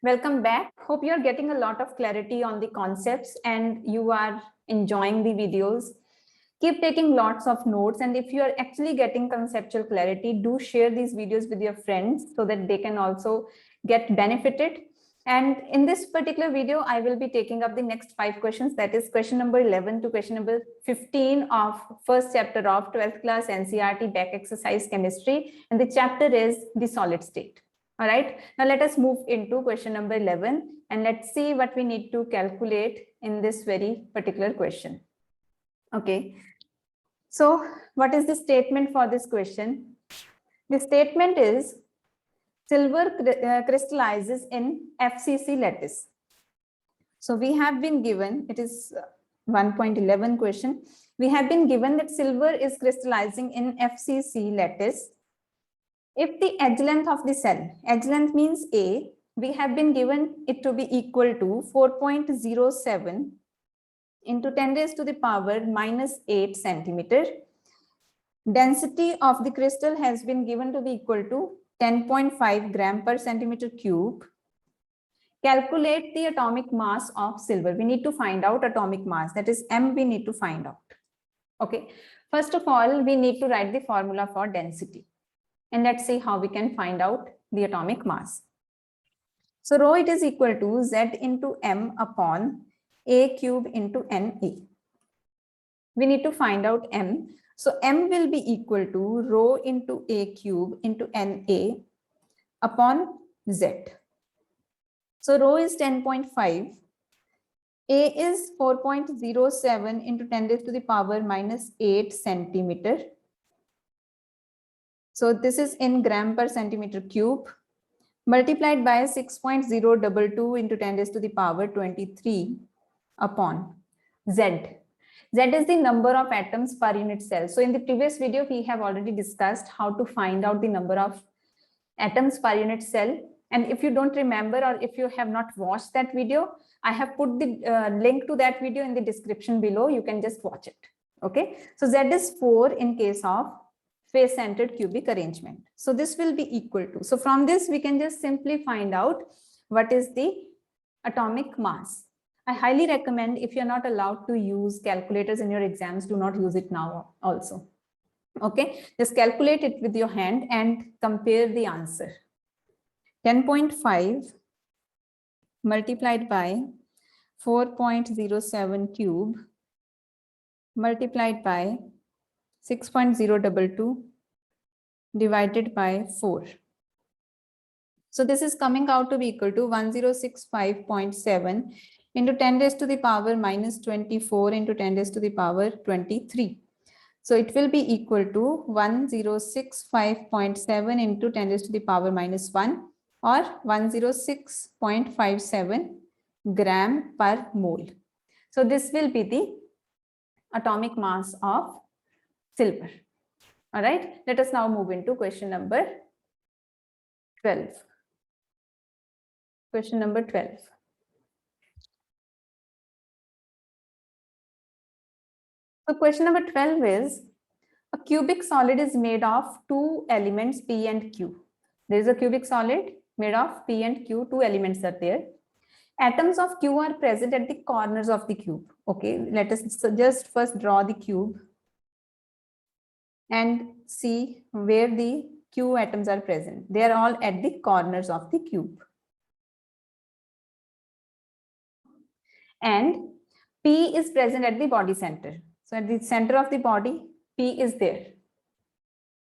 Welcome back. Hope you're getting a lot of clarity on the concepts and you are enjoying the videos. Keep taking lots of notes, and if you are actually getting conceptual clarity, do share these videos with your friends so that they can also get benefited. And in this particular video, I will be taking up the next 5 questions, that is question number 11 to question number 15 of first chapter of 12th class NCERT back exercise chemistry, and the chapter is the solid state. All right, now let us move into question number 11 and let's see what we need to calculate in this very particular question. Okay, so what is the statement for this question? The statement is silver crystallizes in FCC lattice. So we have been given, it is 1.11 question. We have been given that silver is crystallizing in FCC lattice. If the edge length of the cell, edge length means A, we have been given it to be equal to 4.07 into 10 raised to the power minus 8 centimeter. Density of the crystal has been given to be equal to 10.5 gram per centimeter cube. Calculate the atomic mass of silver. We need to find out atomic mass, that is M we need to find out. Okay, first of all, we need to write the formula for density. And let's see how we can find out the atomic mass. So rho it is equal to Z into M upon A cube into NA. We need to find out M. So M will be equal to rho into A cube into NA upon Z. So rho is 10.5. A is 4.07 into 10 raised to the power minus 8 centimeter. So this is in gram per centimeter cube multiplied by 6.022 into 10 raised to the power 23 upon Z. Z is the number of atoms per unit cell. So in the previous video, we have already discussed how to find out the number of atoms per unit cell. And if you don't remember or if you have not watched that video, I have put the link to that video in the description below. You can just watch it. Okay. So Z is 4 in case of face-centered cubic arrangement. So this will be equal to. So from this, we can just simply find out what is the atomic mass. I highly recommend, if you're not allowed to use calculators in your exams, do not use it now also. Okay, just calculate it with your hand and compare the answer. 10.5 multiplied by 4.07 cube multiplied by 6.022 divided by 4. So this is coming out to be equal to 1065.7 into 10 raised to the power minus 24 into 10 raised to the power 23. So it will be equal to 1065.7 into 10 raised to the power minus 1 or 106.57 gram per mole. So this will be the atomic mass of silver. All right, let us now move into question number 12. Question number 12. So question number 12 is, a cubic solid is made of 2 elements P and Q. There is a cubic solid made of P and Q, 2 elements are there. Atoms of Q are present at the corners of the cube. Okay, let us just first draw the cube and see where the Q atoms are present. They are all at the corners of the cube. And P is present at the body center. So at the center of the body, P is there.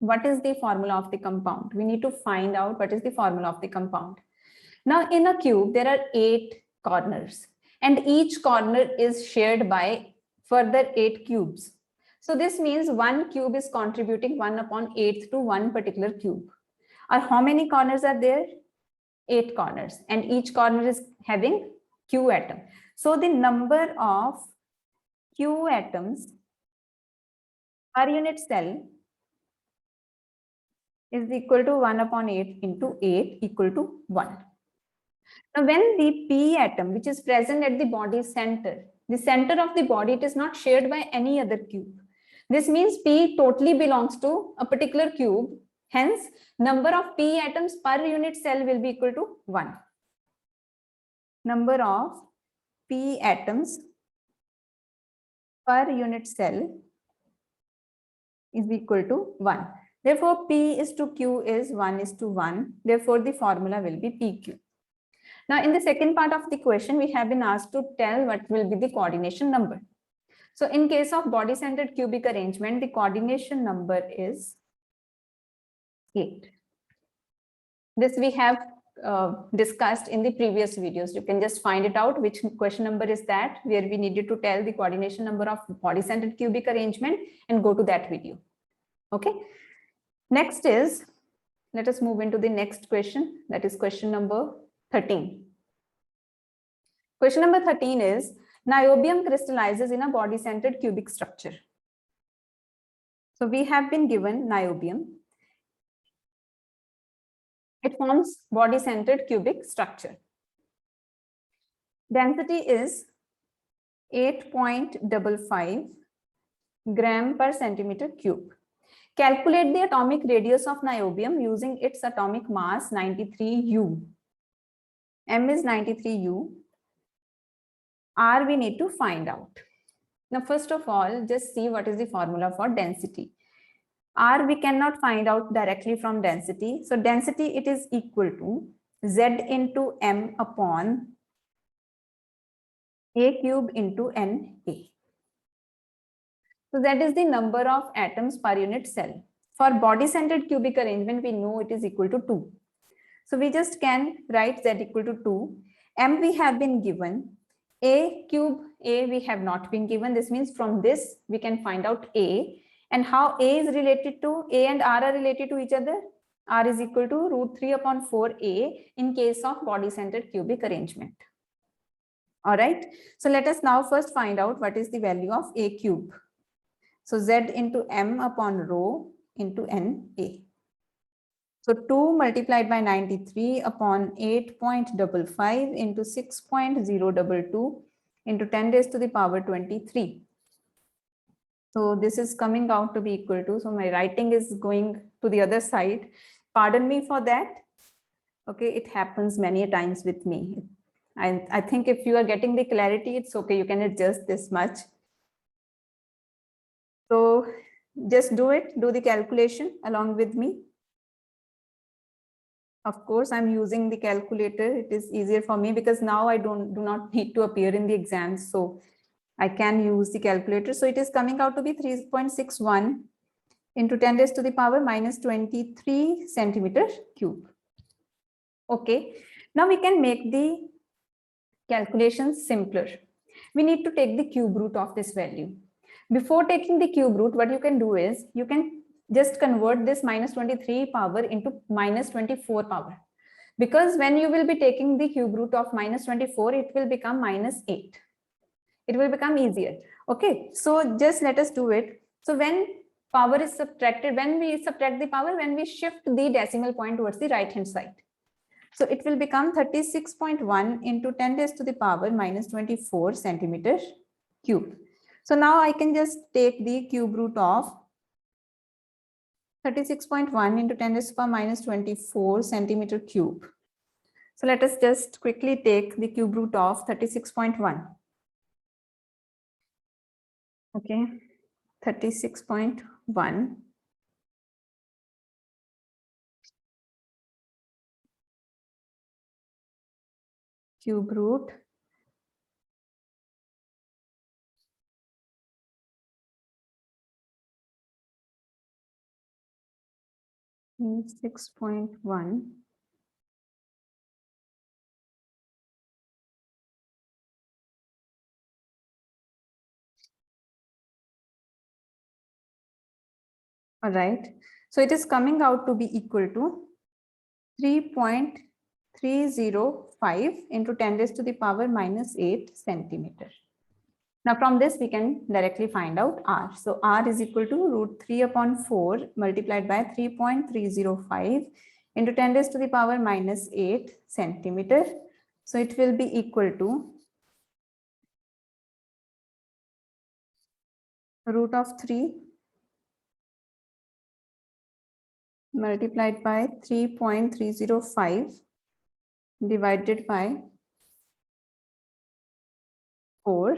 What is the formula of the compound? We need to find out what is the formula of the compound. Now in a cube, there are 8 corners and each corner is shared by further 8 cubes. So this means one cube is contributing 1/8 to one particular cube. Or how many corners are there? 8 corners, and each corner is having Q atom. So the number of Q atoms per unit cell is equal to 1/8 into 8 equal to 1. Now when the P atom, which is present at the body center, the center of the body, it is not shared by any other cube. This means P totally belongs to a particular cube. Hence, number of P atoms per unit cell will be equal to 1. number of P atoms per unit cell is equal to 1. Therefore, P is to Q is 1:1. Therefore, the formula will be PQ. Now, in the second part of the question, we have been asked to tell what will be the coordination number. So, in case of body-centered cubic arrangement, the coordination number is 8. This we have discussed in the previous videos. You can just find it out which question number is that, where we needed to tell the coordination number of body-centered cubic arrangement, and go to that video. Okay. Next is, let us move into the next question. That is question number 13. Question number 13 is, niobium crystallizes in a body-centered cubic structure. So we have been given niobium. It forms body-centered cubic structure. Density is 8.55 gram per centimeter cube. Calculate the atomic radius of niobium using its atomic mass 93U. M is 93U. R we need to find out. Now, first of all, just see what is the formula for density. R we cannot find out directly from density. So density, it is equal to Z into M upon A cube into Na. So that is the number of atoms per unit cell. For body-centered cubic arrangement, we know it is equal to 2. So we just can write Z equal to 2. M we have been given. A cube, A we have not been given. This means from this we can find out A. And how A is related to, A and R are related to each other. R is equal to √3/4A in case of body-centered cubic arrangement. All right. So let us now first find out what is the value of A cube. So Z into M upon rho into Na. So 2 multiplied by 93 upon 8.55 into 6.022 into 10 raised to the power 23. So this is coming out to be equal to, so my writing is going to the other side. Pardon me for that. Okay, it happens many times with me. I think if you are getting the clarity, it's okay. You can adjust this much. So just do it, do the calculation along with me. Of course, I'm using the calculator. It is easier for me because now I do not need to appear in the exams. So I can use the calculator. So it is coming out to be 3.61 into 10 raised to the power minus 23 centimeter cube. Okay, now we can make the calculations simpler. We need to take the cube root of this value. Before taking the cube root, what you can do is you can just convert this minus 23 power into minus 24 power. Because when you will be taking the cube root of minus 24, it will become minus 8. It will become easier. Okay, so just let us do it. So when power is subtracted, when we subtract the power, when we shift the decimal point towards the right hand side. So it will become 36.1 into 10 raised to the power minus 24 centimeter cube. So now I can just take the cube root of 36.1 into 10 raised to the power minus 24 centimeter cube. So let us just quickly take the cube root of 36.1. Okay, 36.1. Cube root . 6.1 . All right. So it is coming out to be equal to 3.305 into 10 raised to the power minus 8 centimeter. Now from this we can directly find out R. So R is equal to √3/4 multiplied by 3.305 into 10 raised to the power minus 8 centimeter. So it will be equal to √3 multiplied by 3.305 divided by 4.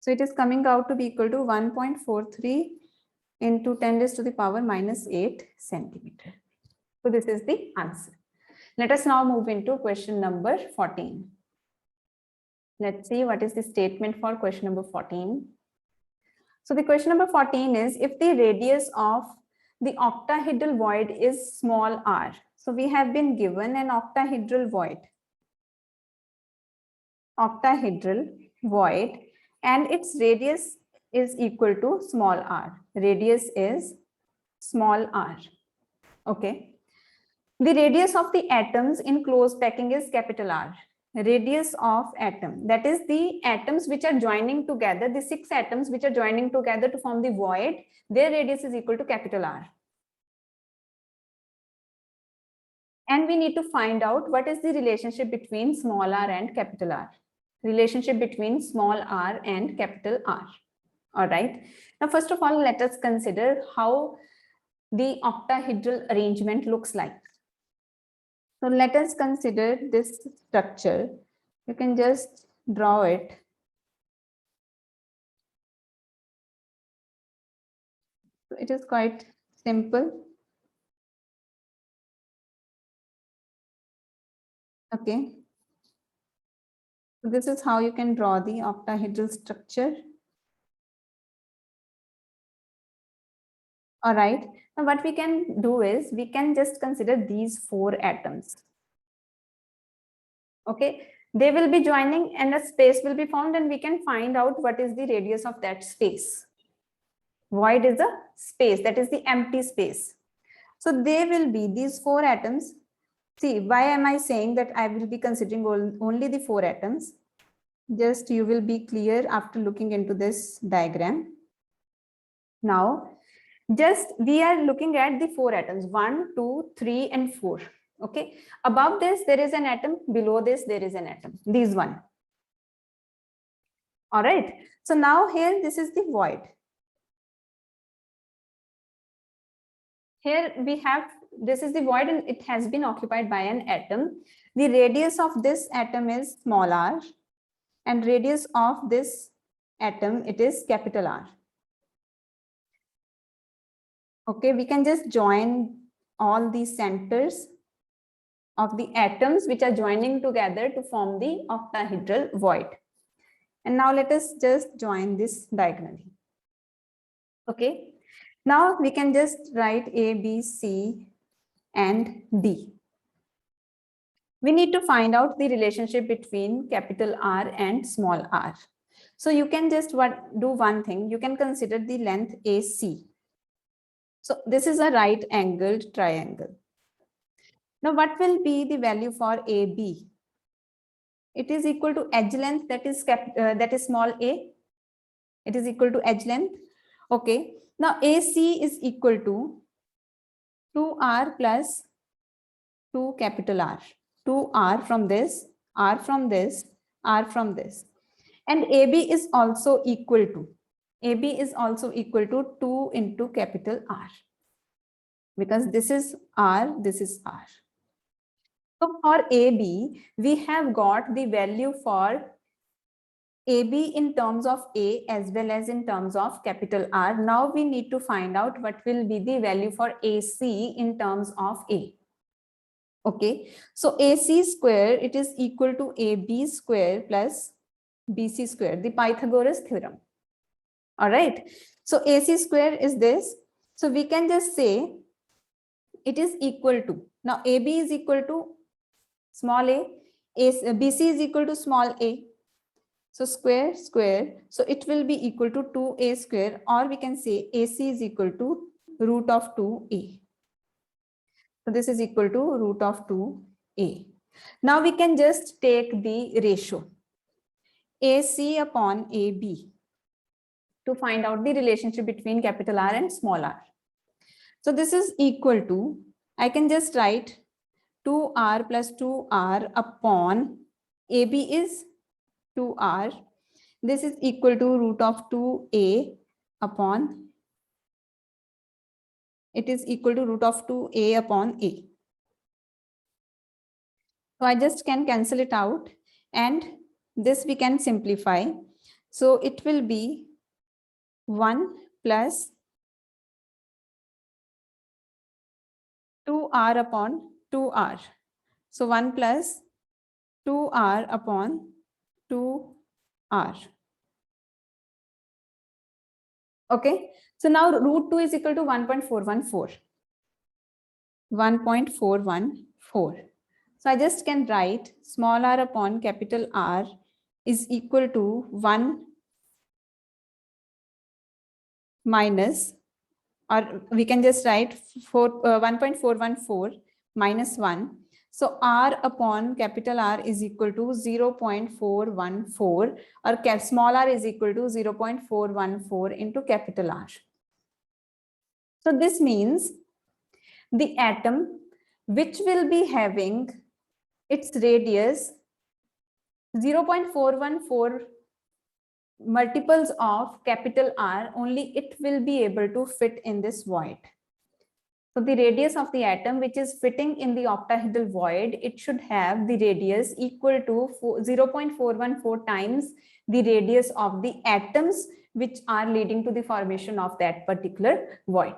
So it is coming out to be equal to 1.43 into 10 raised to the power minus 8 centimeter. So this is the answer. Let us now move into question number 14. Let's see what is the statement for question number 14. So the question number 14 is, if the radius of the octahedral void is small r. So we have been given an octahedral void, and its radius is equal to small r. Radius is small r. Okay. The radius of the atoms in close packing is capital R. Radius of atom, that is the atoms which are joining together, the 6 atoms which are joining together to form the void, their radius is equal to capital R. And we need to find out what is the relationship between small r and capital R. Relationship between small r and capital R. All right. Now, first of all, let us consider how the octahedral arrangement looks like. So let us consider this structure. You can just draw it. So it is quite simple. Okay. So this is how you can draw the octahedral structure. All right. Now what we can do is we can just consider these 4 atoms. Okay. They will be joining and a space will be formed, and we can find out what is the radius of that space. Void is a space, that is the empty space. So they will be these 4 atoms. See, why am I saying that I will be considering only the 4 atoms? Just you will be clear after looking into this diagram. Now, just we are looking at the 4 atoms, 1, 2, 3, and 4. Okay. Above this, there is an atom. Below this, there is an atom. These one. All right. So now here, this is the void. Here we have, this is the void and it has been occupied by an atom. The radius of this atom is small r, and radius of this atom, it is capital R. Okay, we can just join all the centers of the atoms which are joining together to form the octahedral void. And now let us just join this diagonally. Okay. Now we can just write A, B, C, and D. We need to find out the relationship between capital R and small r. So you can just do one thing. You can consider the length AC. So this is a right angled triangle. Now what will be the value for AB? It is equal to edge length, that is small a. It is equal to edge length. Okay. Now AC is equal to 2R plus 2 capital R. 2R from this, R from this, R from this. And AB is also equal to 2 into capital R. Because this is R, this is R. So for AB, we have got the value for AB in terms of A as well as in terms of capital R. Now we need to find out what will be the value for AC in terms of A. Okay, so AC square, it is equal to AB square plus BC square, the Pythagoras theorem. All right, so AC square is this. So we can just say it is equal to, now AB is equal to small a, BC is equal to small a. So square, square, so it will be equal to 2a square, or we can say AC is equal to root of 2a. So this is equal to root of 2a. Now we can just take the ratio AC upon AB to find out the relationship between capital R and small r. So this is equal to, I can just write 2R plus 2R upon AB is 2R. This is equal to root of 2a upon, it is equal to root of 2a upon a. So I just can cancel it out, and this we can simplify. So it will be 1 plus 2r upon 2r. So 1 plus 2r upon 2r. Okay. So now root 2 is equal to 1.414. 1.414. So I just can write small r upon capital R is equal to 1 minus, or we can just write 1.414 minus 1. So R upon capital R is equal to 0.414, or small r is equal to 0.414 into capital R. So this means the atom which will be having its radius 0.414 multiples of capital R, only it will be able to fit in this void. So the radius of the atom which is fitting in the octahedral void, it should have the radius equal to 0.414 times the radius of the atoms which are leading to the formation of that particular void.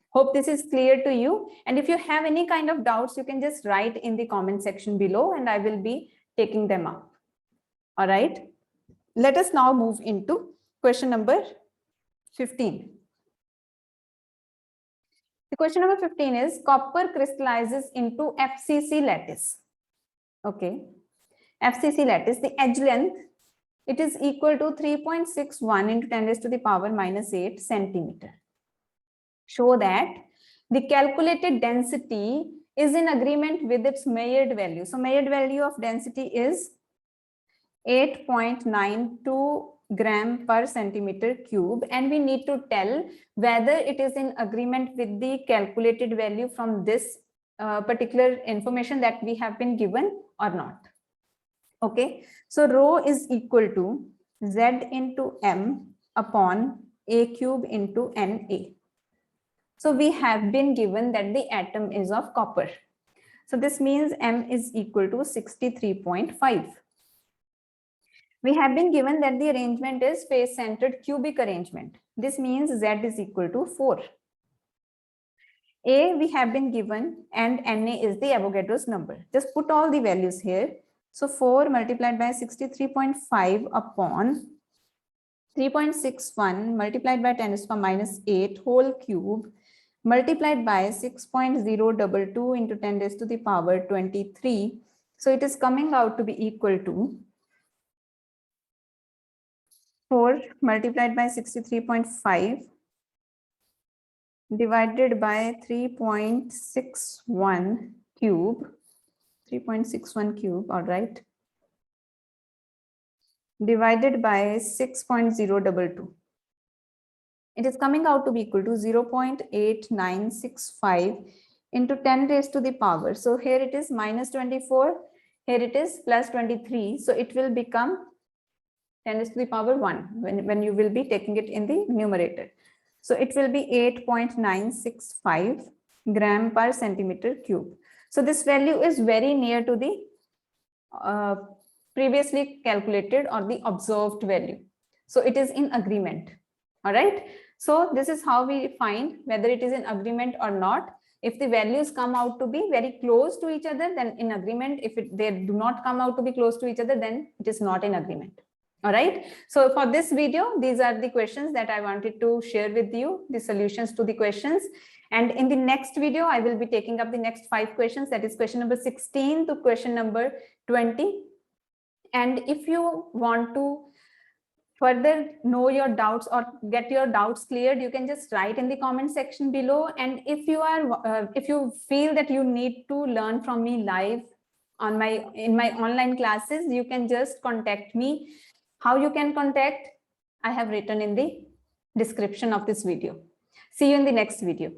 Hope this is clear to you. And if you have any kind of doubts, you can just write in the comment section below and I will be taking them up. All right. Let us now move into question number 15. The question number 15 is copper crystallizes into FCC lattice. Okay. FCC lattice, the edge length, it is equal to 3.61 into 10 raised to the power minus 8 centimeter. Show that the calculated density is in agreement with its measured value. So measured value of density is 8.92 gram per centimeter cube, and we need to tell whether it is in agreement with the calculated value from this particular information that we have been given or not. Okay, so rho is equal to Z into M upon A cube into Na. So we have been given that the atom is of copper. So this means M is equal to 63.5. We have been given that the arrangement is face-centered cubic arrangement. This means Z is equal to 4. A we have been given and Na is the Avogadro's number. Just put all the values here. So 4 multiplied by 63.5 upon 3.61 multiplied by 10 to the power minus 8 whole cube multiplied by 6.022 into 10 raised to the power 23. So it is coming out to be equal to 4 multiplied by 63.5 divided by 3.61 cube, 3.61 cube, all right, divided by 6.022. It is coming out to be equal to 0.8965 into 10 raised to the power. So here it is minus 24, here it is plus 23. So it will become 10 raised to the power 1 when you will be taking it in the numerator. So it will be 8.965 gram per centimeter cube. So this value is very near to the previously calculated or the observed value. So it is in agreement. All right. So this is how we find whether it is in agreement or not. If the values come out to be very close to each other, then in agreement. If they do not come out to be close to each other, then it is not in agreement. All right. So for this video, these are the questions that I wanted to share with you, the solutions to the questions. And in the next video, I will be taking up the next 5 questions. That is question number 16 to question number 20. And if you want to further know your doubts or get your doubts cleared, you can just write in the comment section below. And if you are, if you feel that you need to learn from me live on in my online classes, you can just contact me. How you can contact, I have written in the description of this video. See you in the next video.